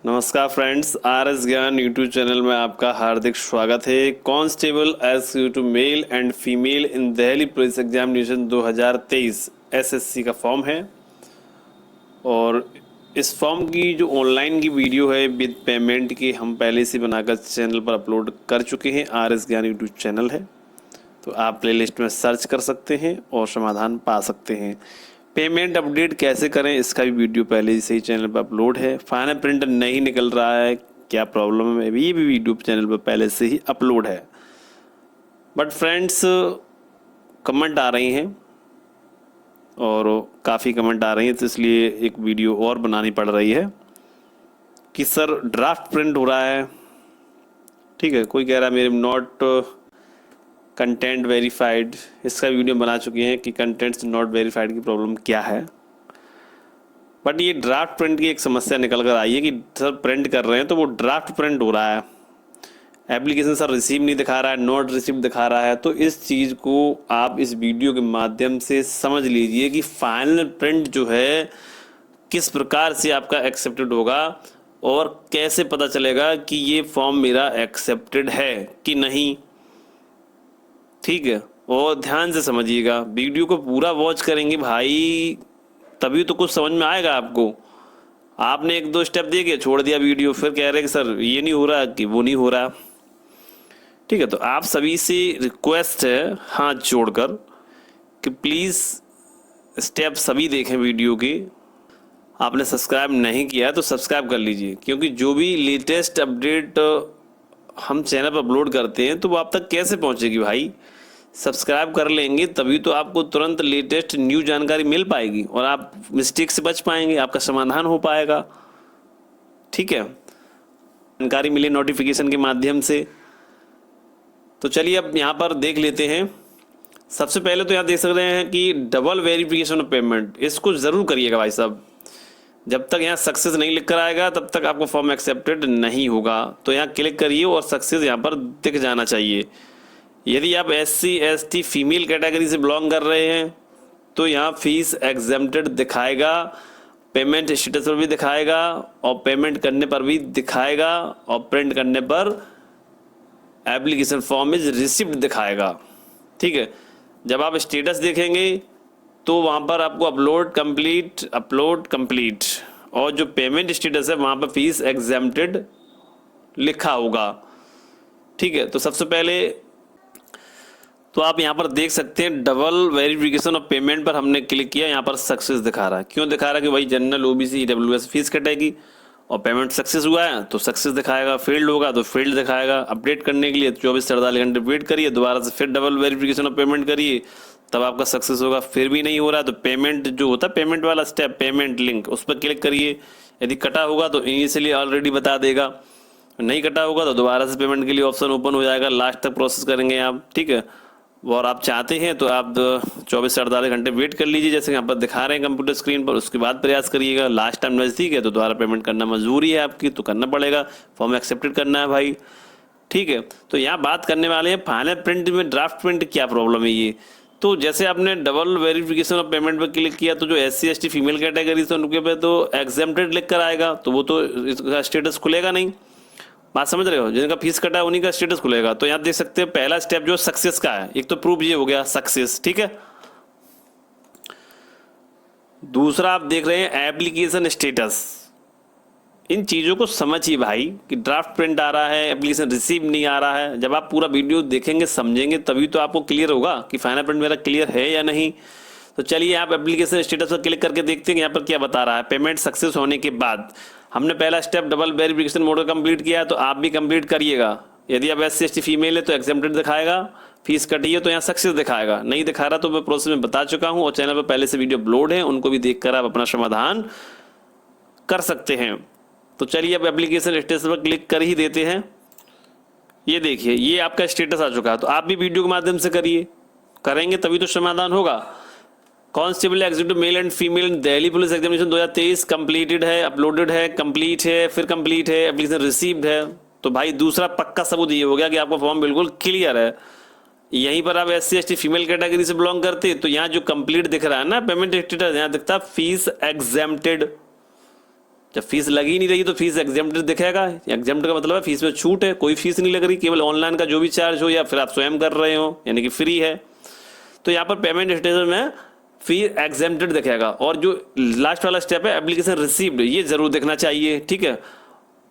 नमस्कार friends, R S Gyan YouTube channel में आपका हार्दिक स्वागत है। Constable SQ to male and female in Delhi police examination 2023 SSC का फॉर्म है और इस फॉर्म की जो ऑनलाइन की वीडियो है विद पेमेंट की हम पहले से बनाकर चैनल पर अपलोड कर चुके हैं। Are S Gyan YouTube channel है तो आप प्लेलिस्ट में सर्च कर सकते हैं और समाधान पा सकते हैं। पेमेंट अपडेट कैसे करें इसका भी वीडियो पहले से ही चैनल पर अपलोड है। फाइनल प्रिंट नहीं निकल रहा है, क्या प्रॉब्लम है, ये भी वीडियो चैनल पर पहले से ही अपलोड है। बट फ्रेंड्स, कमेंट आ रही हैं और काफ़ी कमेंट आ रही हैं तो इसलिए एक वीडियो और बनानी पड़ रही है कि सर ड्राफ्ट प्रिंट हो रहा है। ठीक है, कोई कह रहा है मेरे नॉट कंटेंट वेरीफाइड, इसका वीडियो बना चुके हैं कि कंटेंट्स नॉट वेरीफाइड की प्रॉब्लम क्या है। बट ये ड्राफ्ट प्रिंट की एक समस्या निकल कर आई है कि सर प्रिंट कर रहे हैं तो वो ड्राफ्ट प्रिंट हो रहा है, एप्लीकेशन सर रिसीव नहीं दिखा रहा है, नॉट रिसीव दिखा रहा है। तो इस चीज़ को आप इस वीडियो के माध्यम से समझ लीजिए कि फाइनल प्रिंट जो है किस प्रकार से आपका एक्सेप्टेड होगा और कैसे पता चलेगा कि ये फॉर्म मेरा एक्सेप्टेड है कि नहीं। ठीक है, और ध्यान से समझिएगा, वीडियो को पूरा वॉच करेंगे भाई तभी तो कुछ समझ में आएगा आपको। आपने एक दो स्टेप दे के छोड़ दिया वीडियो, फिर कह रहे कि सर ये नहीं हो रहा कि वो नहीं हो रहा। ठीक है, तो आप सभी से रिक्वेस्ट है हाथ जोड़कर कि प्लीज़ स्टेप सभी देखें वीडियो के। आपने सब्सक्राइब नहीं किया तो सब्सक्राइब कर लीजिए, क्योंकि जो भी लेटेस्ट अपडेट हम चैनल पर अपलोड करते हैं तो वो आप तक कैसे पहुंचेगी भाई। सब्सक्राइब कर लेंगे तभी तो आपको तुरंत लेटेस्ट न्यू जानकारी मिल पाएगी और आप मिस्टेक से बच पाएंगे, आपका समाधान हो पाएगा। ठीक है, जानकारी मिले नोटिफिकेशन के माध्यम से। तो चलिए अब यहाँ पर देख लेते हैं। सबसे पहले तो यहाँ देख सकते हैं कि डबल वेरिफिकेशन ऑफ पेमेंट, इसको ज़रूर करिएगा भाई साहब। जब तक यहाँ सक्सेस नहीं लिख कर आएगा तब तक आपको फॉर्म एक्सेप्टेड नहीं होगा। तो यहाँ क्लिक करिए और सक्सेस यहाँ पर दिख जाना चाहिए। यदि आप SC ST फीमेल कैटेगरी से बिलोंग कर रहे हैं तो यहाँ फीस एग्जेम्प्टेड दिखाएगा, पेमेंट स्टेटस पर भी दिखाएगा और पेमेंट करने पर भी दिखाएगा और प्रिंट करने पर एप्लीकेशन फॉर्म इज रिसिव्ड दिखाएगा। ठीक है, जब आप स्टेटस देखेंगे तो वहाँ पर आपको अपलोड कंप्लीट और जो पेमेंट स्टेटस है वहाँ पर फीस एग्जेम्प्टेड लिखा होगा। ठीक है, तो सबसे पहले तो आप यहाँ पर देख सकते हैं डबल वेरिफिकेशन ऑफ पेमेंट पर हमने क्लिक किया, यहाँ पर सक्सेस दिखा रहा है। क्यों दिखा रहा है कि भाई जनरल OBC EWS फीस कटेगी और पेमेंट सक्सेस हुआ है तो सक्सेस दिखाएगा, फेल्ड होगा तो फेल्ड दिखाएगा। अपडेट करने के लिए 24 से 48 घंटे वेट करिए, दोबारा से फिर डबल वेरिफिकेशन ऑफ पेमेंट करिए तब आपका सक्सेस होगा। फिर भी नहीं हो रहा तो पेमेंट जो होता है पेमेंट वाला स्टेप, पेमेंट लिंक, उस पर क्लिक करिए। यदि कटा होगा तो इनिशियली ऑलरेडी बता देगा, नहीं कटा होगा तो दोबारा से पेमेंट के लिए ऑप्शन ओपन हो जाएगा, लास्ट तक प्रोसेस करेंगे आप। ठीक है, और आप चाहते हैं तो आप 24 से 48 घंटे वेट कर लीजिए जैसे यहाँ पर दिखा रहे हैं कंप्यूटर स्क्रीन पर, उसके बाद प्रयास करिएगा। लास्ट टाइम नज़दीक है तो दोबारा पेमेंट करना मजबूरी है आपकी, तो करना पड़ेगा, फॉर्म एक्सेप्टेड करना है भाई। ठीक है, तो यहाँ बात करने वाले हैं फाइनल प्रिंट में ड्राफ्ट प्रिंट क्या प्रॉब्लम है ये। तो जैसे आपने डबल वेरिफिकेशन ऑफ पेमेंट पर क्लिक किया तो जो SC ST फीमेल कैटेगरी से उनके पे तो एग्जेम्प्टेड लिख कर आएगा, तो वो तो इसका स्टेटस खुलेगा नहीं। बात समझ रहे हो, जिनका फीस कटा है उन्हीं का स्टेटस खुलेगा। तो यहाँ देख सकते हैं पहला स्टेप जो सक्सेस का है, एक तो प्रूफ ये हो गया सक्सेस। ठीक है, दूसरा आप देख रहे हैं एप्लीकेशन स्टेटस। इन चीज़ों को समझिए भाई कि ड्राफ्ट प्रिंट आ रहा है, एप्लीकेशन रिसीव नहीं आ रहा है। जब आप पूरा वीडियो देखेंगे समझेंगे तभी तो आपको क्लियर होगा कि फाइनल प्रिंट मेरा क्लियर है या नहीं। तो चलिए आप एप्लीकेशन स्टेटस पर क्लिक करके देखते हैं यहाँ पर क्या बता रहा है। पेमेंट सक्सेस होने के बाद हमने पहला step double verification mode complete किया है तो आप भी कंप्लीट करिएगा। यदि आप SC ST फीमेल है तो एग्जेम्प्टेड दिखाएगा, फीस कटी है तो यहाँ सक्सेस दिखाएगा। नहीं दिखा रहा तो मैं प्रोसेस में बता चुका हूँ और चैनल पर पहले से वीडियो अपलोड है, उनको भी देखकर आप अपना समाधान कर सकते हैं। तो चलिए अब एप्लीकेशन स्टेटस पर क्लिक कर ही देते हैं। ये देखिए ये आपका स्टेटस आ चुका है, तो आप भी वीडियो के माध्यम से करिए, करेंगे तभी तो समाधान होगा। Constable executive mail and female in Delhi police examination 2023 completed है, अपलोडेड है, कंप्लीट है, फिर कंप्लीट है, एप्लीकेशन रिसीव्ड है। तो भाई दूसरा पक्का सबूत ये हो गया कि आपका फॉर्म बिल्कुल क्लियर है। यहीं पर आप SC ST फीमेल कैटेगरी से बिलोंग करते तो यहाँ जो कंप्लीट दिख रहा है ना पेमेंट स्टेटस, यहाँ दिखता फीस एग्जेम्प्टेड। जब फीस लगी नहीं रही तो फीस एग्जेम्प्टेड दिखेगा। एग्जेम्प्ट का मतलब है फीस में छूट है, कोई फीस नहीं लग रही, केवल ऑनलाइन का जो भी चार्ज हो या फिर आप स्वयं कर रहे हो यानी कि फ्री है। तो यहाँ पर पेमेंट स्टेटस में फी एग्जेम्प्टेड दिखेगा। और जो लास्ट वाला स्टेप है एप्लीकेशन रिसीव्ड, ये जरूर देखना चाहिए। ठीक है,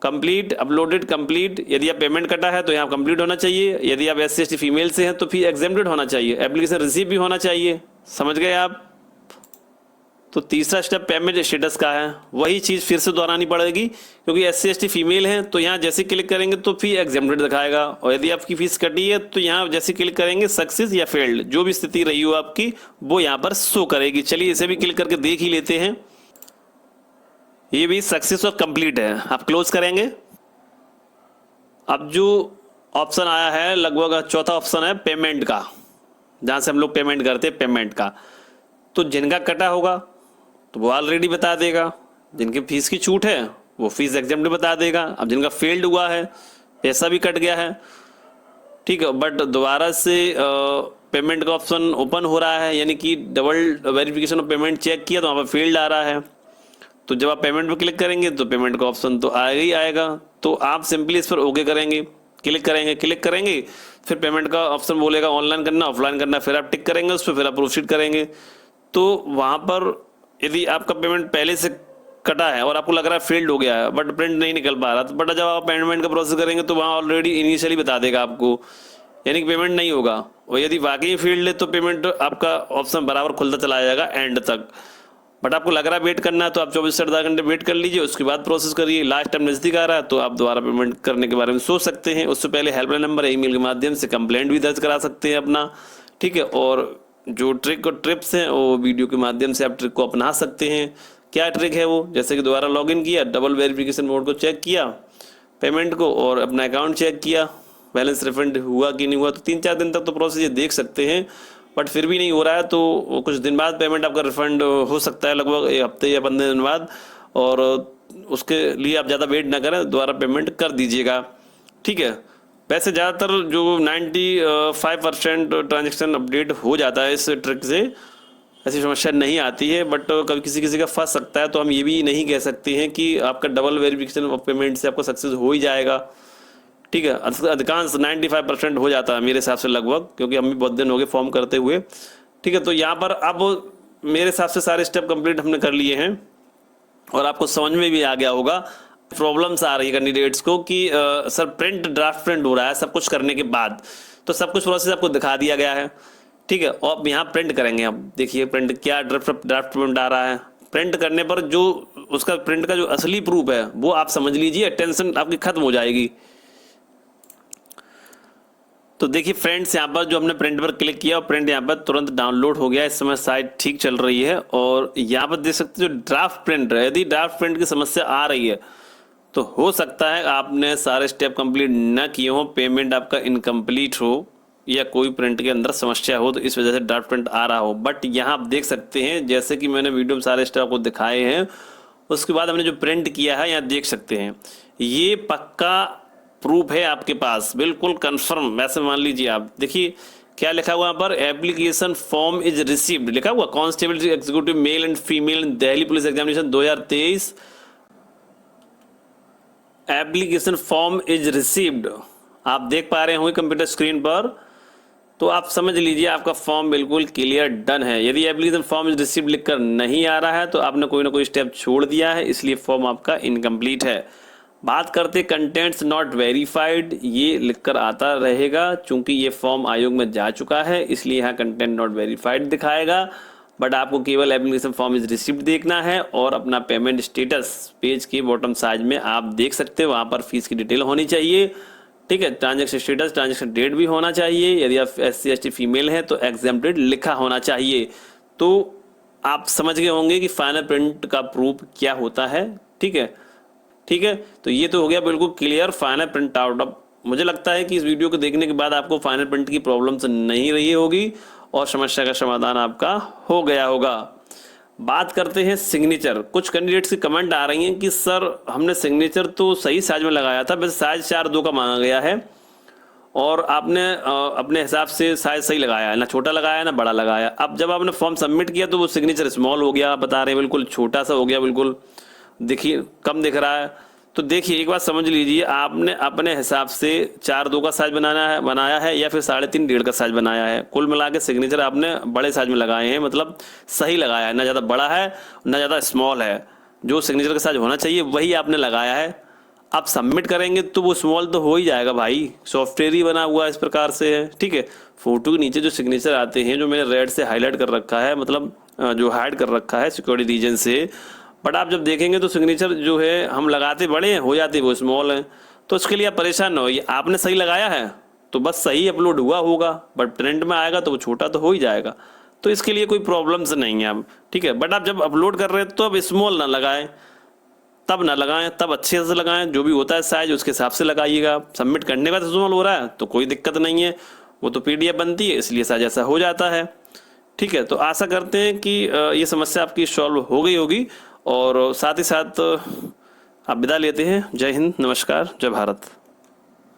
कंप्लीट अपलोडेड कंप्लीट, यदि आप पेमेंट कटा है तो यहाँ कंप्लीट होना चाहिए। यदि आप SC/ST फीमेल से हैं तो फिर एग्जेम्प्टेड होना चाहिए, एप्लीकेशन रिसीव भी होना चाहिए। समझ गए आप? तो तीसरा स्टेप पेमेंट स्टेटस का है, वही चीज़ फिर से दोहरानी पड़ेगी क्योंकि SC/ST फीमेल है तो यहाँ जैसे क्लिक करेंगे तो फी एग्जेम्प्टेड दिखाएगा। और यदि आपकी फीस कटी है तो यहाँ जैसे क्लिक करेंगे सक्सेस या फेल्ड, जो भी स्थिति रही हो आपकी वो यहाँ पर शो करेगी। चलिए इसे भी क्लिक करके देख ही लेते हैं। ये भी सक्सेस और कंप्लीट है। आप क्लोज करेंगे। अब जो ऑप्शन आया है लगभग चौथा ऑप्शन है पेमेंट का, जहाँ से हम लोग पेमेंट करते हैं पेमेंट का। तो जिनका कटा होगा तो वो ऑलरेडी बता देगा, जिनकी फीस की छूट है वो फीस एग्जेम्प्ट बता देगा। अब जिनका फेल्ड हुआ है, पैसा भी कट गया है, ठीक है, बट दोबारा से पेमेंट का ऑप्शन ओपन हो रहा है, यानी कि double verification of payment check किया तो वहाँ पर फेल्ड आ रहा है। तो जब आप पेमेंट पर क्लिक करेंगे तो पेमेंट का ऑप्शन तो आएगा ही आएगा। तो आप सिंपली इस पर ओके करेंगे, क्लिक करेंगे, फिर पेमेंट का ऑप्शन बोलेगा ऑनलाइन करना ऑफलाइन करना, फिर आप टिक करेंगे उस पर, फिर आप प्रोसीड करेंगे। तो वहाँ पर यदि आपका पेमेंट पहले से कटा है और आपको लग रहा है फेल्ड हो गया है बट प्रिंट नहीं निकल पा रहा, तो बट जब आप पेमेंट का प्रोसेस करेंगे तो वहाँ ऑलरेडी इनिशियली बता देगा आपको, यानी कि पेमेंट नहीं होगा। और यदि वाकई फेल्ड है तो पेमेंट आपका ऑप्शन बराबर खुलता चला जाएगा एंड तक। बट आपको लग रहा है वेट करना है तो आप 24 से 8 घंटे वेट कर लीजिए, उसके बाद प्रोसेस करिए। लास्ट टाइम नज़दीक आ रहा है तो आप दोबारा पेमेंट करने के बारे में सोच सकते हैं। उससे पहले हेल्पलाइन नंबर ईमेल के माध्यम से कंप्लेंट भी दर्ज करा सकते हैं अपना, ठीक है। और जो ट्रिक और ट्रिप्स हैं वो वीडियो के माध्यम से आप ट्रिक को अपना सकते हैं। क्या ट्रिक है वो? जैसे कि दोबारा लॉगिन किया, डबल वेरिफिकेशन मोड को चेक किया, पेमेंट को, और अपना अकाउंट चेक किया, बैलेंस रिफंड हुआ कि नहीं हुआ। तो 3-4 दिन तक तो प्रोसेस ये देख सकते हैं, बट फिर भी नहीं हो रहा है तो कुछ दिन बाद पेमेंट आपका रिफंड हो सकता है, लगभग 1 हफ्ते या 15 दिन बाद। और उसके लिए आप ज़्यादा वेट ना करें, दोबारा पेमेंट कर दीजिएगा, ठीक है। वैसे ज़्यादातर जो 95% ट्रांजेक्शन अपडेट हो जाता है इस ट्रिक से, ऐसी समस्या नहीं आती है। बट कभी किसी का फंस सकता है, तो हम ये भी नहीं कह सकते हैं कि आपका डबल वेरिफिकेशन ऑफ पेमेंट से आपका सक्सेस हो ही जाएगा, ठीक है। अधिकांश 95% हो जाता है मेरे हिसाब से लगभग, क्योंकि हम भी बहुत दिन हो गए फॉर्म करते हुए, ठीक है। तो यहाँ पर अब मेरे हिसाब से सारे स्टेप कंप्लीट हमने कर लिए हैं और आपको समझ में भी आ गया होगा। प्रॉब्लम्स आ रही है कैंडिडेट्स को कि सर ड्राफ्ट प्रिंट हो रहा है सब कुछ करने के बाद, तो सब कुछ प्रोसेस आपको दिखा दिया गया है, ठीक है। और अब यहाँ प्रिंट करेंगे। अब देखिए प्रिंट क्या ड्राफ्ट प्रिंट आ रहा है। प्रिंट करने पर जो उसका प्रिंट का जो असली प्रूफ है वो आप समझ लीजिए, टेंशन आपकी खत्म हो जाएगी। तो देखिए फ्रेंड्स, यहाँ पर जो हमने प्रिंट पर क्लिक किया और प्रिंट यहाँ पर तुरंत डाउनलोड हो गया। इस समय साइट ठीक चल रही है और यहाँ पर देख सकते हो जो ड्राफ्ट प्रिंट है, यदि ड्राफ्ट प्रिंट की समस्या आ रही है तो हो सकता है आपने सारे स्टेप कंप्लीट न किए हो, पेमेंट आपका इनकम्प्लीट हो या कोई प्रिंट के अंदर समस्या हो, तो इस वजह से ड्राफ्ट प्रिंट आ रहा हो। बट यहाँ आप देख सकते हैं जैसे कि मैंने वीडियो में सारे स्टेप आपको दिखाए हैं, उसके बाद हमने जो प्रिंट किया है यहाँ देख सकते हैं, ये पक्का प्रूफ है आपके पास, बिल्कुल कंफर्म। वैसे मान लीजिए आप देखिए क्या लिखा हुआ यहाँ पर, एप्लीकेशन फॉर्म इज रिसीव्ड लिखा हुआ, constable executive mail and female in Delhi police examination 2023, application form is received. आप देख पा रहे होंगे कंप्यूटर स्क्रीन पर, तो आप समझ लीजिए आपका फॉर्म बिल्कुल क्लियर डन है। यदि एप्लीकेशन फॉर्म इज रिसीव्ड लिखकर नहीं आ रहा है तो आपने कोई ना कोई स्टेप छोड़ दिया है, इसलिए फॉर्म आपका इनकम्प्लीट है। बात करते कंटेंट्स नॉट वेरीफाइड, ये लिखकर आता रहेगा, चूंकि ये फॉर्म आयोग में जा चुका है इसलिए यहाँ कंटेंट नॉट वेरीफाइड दिखाएगा। बट आपको केवल एप्लीकेशन फॉर्म इज रिसीव्ड देखना है और अपना पेमेंट स्टेटस पेज के बॉटम साइड में आप देख सकते हो, वहाँ पर फीस की डिटेल होनी चाहिए, ठीक है। ट्रांजैक्शन स्टेटस, ट्रांजैक्शन डेट भी होना चाहिए। यदि आप SC/ST फीमेल है तो एग्जेम्प्टेड लिखा होना चाहिए। तो आप समझ गए होंगे कि फाइनल प्रिंट का प्रूफ क्या होता है, ठीक है, ठीक है। तो ये तो हो गया बिल्कुल क्लियर फाइनल प्रिंट आउट। अब मुझे लगता है कि इस वीडियो को देखने के बाद आपको फाइनल प्रिंट की प्रॉब्लम्स नहीं रही होगी और समस्या का समाधान आपका हो गया होगा। बात करते हैं सिग्नेचर। कुछ कैंडिडेट्स की कमेंट आ रही हैं कि सर हमने सिग्नेचर तो सही साइज में लगाया था, बस साइज 4:2 का मांगा गया है और आपने अपने हिसाब से साइज सही लगाया है, ना छोटा लगाया है ना बड़ा लगाया। अब जब आपने फॉर्म सबमिट किया तो वो सिग्नेचर स्मॉल हो गया, बता रहे हैं बिल्कुल छोटा सा हो गया बिल्कुल। देखिए कम दिख रहा है। तो देखिए एक बात समझ लीजिए, आपने अपने हिसाब से 4:2 का साइज बनाया है या फिर 3.5 1.5 का साइज बनाया है। कुल मिला के सिग्नेचर आपने बड़े साइज में लगाए हैं, मतलब सही लगाया है, ना ज़्यादा बड़ा है ना ज़्यादा स्मॉल है। जो सिग्नेचर का साइज होना चाहिए वही आपने लगाया है। आप सबमिट करेंगे तो वो स्मॉल तो हो ही जाएगा भाई, सॉफ्टवेयर ही बना हुआ इस प्रकार से है, ठीक है। फोटो के नीचे जो सिग्नेचर आते हैं, जो मैंने रेड से हाईलाइट कर रखा है, मतलब जो हाइड कर रखा है सिक्योरिटी रीजन से, बट आप जब देखेंगे तो सिग्नेचर जो है हम लगाते बड़े हैं, हो जाते वो स्मॉल हैं। तो इसके लिए आप परेशान ना होइए, आपने सही लगाया है तो बस सही अपलोड हुआ होगा, बट प्रिंट में आएगा तो वो छोटा तो हो ही जाएगा। तो इसके लिए कोई प्रॉब्लम्स नहीं है आप, ठीक है। बट आप जब अपलोड कर रहे हैं तो अब स्मॉल ना लगाएं, तब ना लगाएं, तब अच्छे से लगाएं, जो भी होता है साइज उसके हिसाब से लगाइएगा। सबमिट करने का स्मॉल हो रहा है तो कोई दिक्कत नहीं है, वो तो पीडीएफ बनती है इसलिए साइज ऐसा हो जाता है, ठीक है। तो आशा करते हैं कि ये समस्या आपकी सॉल्व हो गई होगी, और साथ ही साथ आप विदा लेते हैं। जय हिंद, नमस्कार, जय भारत।